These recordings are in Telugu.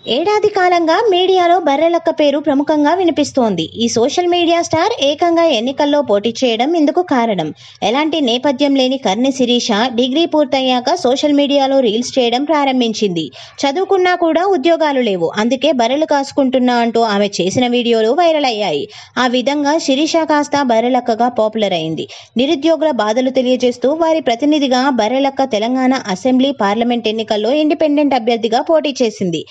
ఏడాది కాలంగా మీడియాలో బర్రెలక్క పేరు ప్రముఖంగా వినిపిస్తోంది. ఈ సోషల్ మీడియా స్టార్ ఏకంగా ఎన్నికల్లో పోటీ చేయడం ఇందుకు కారణం. ఎలాంటి నేపథ్యం లేని కర్ణి శిరీష డిగ్రీ పూర్తయ్యాక సోషల్ మీడియాలో రీల్స్ చేయడం ప్రారంభించింది. చదువుకున్నా కూడా ఉద్యోగాలు లేవు, అందుకే బర్రెలు కాసుకుంటున్నా అంటూ ఆమె చేసిన వీడియోలు వైరల్ అయ్యాయి. ఆ విధంగా శిరీష కాస్త బర్రెలక్కగా పాపులర్ అయింది. నిరుద్యోగుల బాధలు తెలియజేస్తూ వారి ప్రతినిధిగా బర్రెలక్క తెలంగాణ అసెంబ్లీ, పార్లమెంట్ ఎన్నికల్లో ఇండిపెండెంట్ అభ్యర్థిగా పోటీ చేసింది.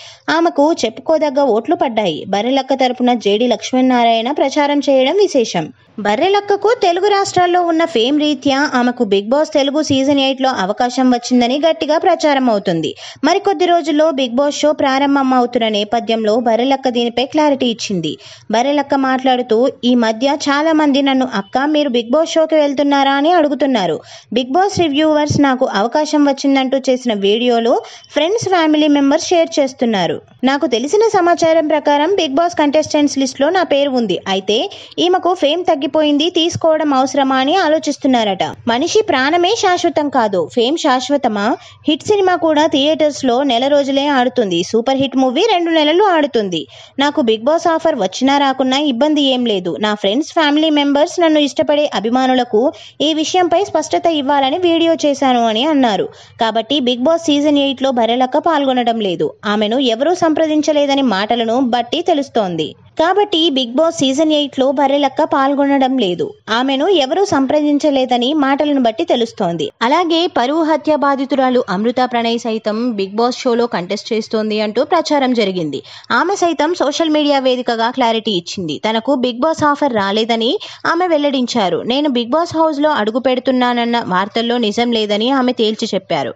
ఆమెకు చెప్పుకోదగ్గ ఓట్లు పడ్డాయి. బర్రెలక్క తరపున జేడి లక్ష్మీనారాయణ ప్రచారం చేయడం విశేషం. బర్రెలక్కకు తెలుగు రాష్ట్రాల్లో ఉన్న ఫేమ్ రీత్యా ఆమెకు బిగ్ బాస్ తెలుగు సీజన్ 8లో అవకాశం వచ్చిందని గట్టిగా ప్రచారం అవుతుంది. మరికొద్ది రోజుల్లో బిగ్ బాస్ షో ప్రారంభం అవుతున్న నేపథ్యంలో బర్రెలక్క దీనిపై క్లారిటీ ఇచ్చింది. బర్రెలక్క మాట్లాడుతూ, ఈ మధ్య చాలా మంది నన్ను అక్క మీరు బిగ్ బాస్ షోకి వెళ్తున్నారా అని అడుగుతున్నారు. బిగ్ బాస్ రివ్యూవర్స్ నాకు అవకాశం వచ్చిందంటూ చేసిన వీడియోలు ఫ్రెండ్స్, ఫ్యామిలీ మెంబర్స్ షేర్ చేస్తున్నారు. నాకు తెలిసిన సమాచారం ప్రకారం బిగ్ బాస్ కంటెస్టెంట్స్ లిస్ట్లో నా పేరు ఉంది. అయితే ఈమెకు ఫేమ్ తగ్గిపోయింది, తీసుకోవడం అవసరమా అని ఆలోచిస్తున్నారట. మనిషి ప్రాణమే శాశ్వతం కాదు, ఫేమ్ శాశ్వతమా? హిట్ సినిమా కూడా థియేటర్స్ లో నెల రోజులే ఆడుతుంది. సూపర్ హిట్ మూవీ 2 నెలలు ఆడుతుంది. నాకు బిగ్ బాస్ ఆఫర్ వచ్చినా రాకున్నా ఇబ్బంది ఏం లేదు. నా ఫ్రెండ్స్, ఫ్యామిలీ మెంబర్స్, నన్ను ఇష్టపడే అభిమానులకు ఈ విషయంపై స్పష్టత ఇవ్వాలని వీడియో చేశాను అని అన్నారు. కాబట్టి బిగ్ బాస్ సీజన్ 8లో బర్రెలక్క పాల్గొనడం లేదు. ఆమెను ఎవరూ సంప్రదించలేదని మాటలను బట్టి తెలుస్తోంది. కాబట్టి బిగ్ బాస్ సీజన్ 8లో బర్రెలక్క పాల్గొనడం లేదు. ఆమెను ఎవరూ సంప్రదించలేదని మాటలను బట్టి తెలుస్తోంది. అలాగే పరువు హత్య బాధితురాలు అమృత ప్రణయ్ సైతం బిగ్ బాస్ షోలో కంటెస్ట్ చేస్తోంది అంటూ ప్రచారం జరిగింది. ఆమె సైతం సోషల్ మీడియా వేదికగా క్లారిటీ ఇచ్చింది. తనకు బిగ్ బాస్ ఆఫర్ రాలేదని ఆమె వెల్లడించారు. నేను బిగ్ బాస్ హౌస్ లో అడుగు పెడుతున్నానన్న వార్తల్లో నిజం లేదని ఆమె తేల్చి చెప్పారు.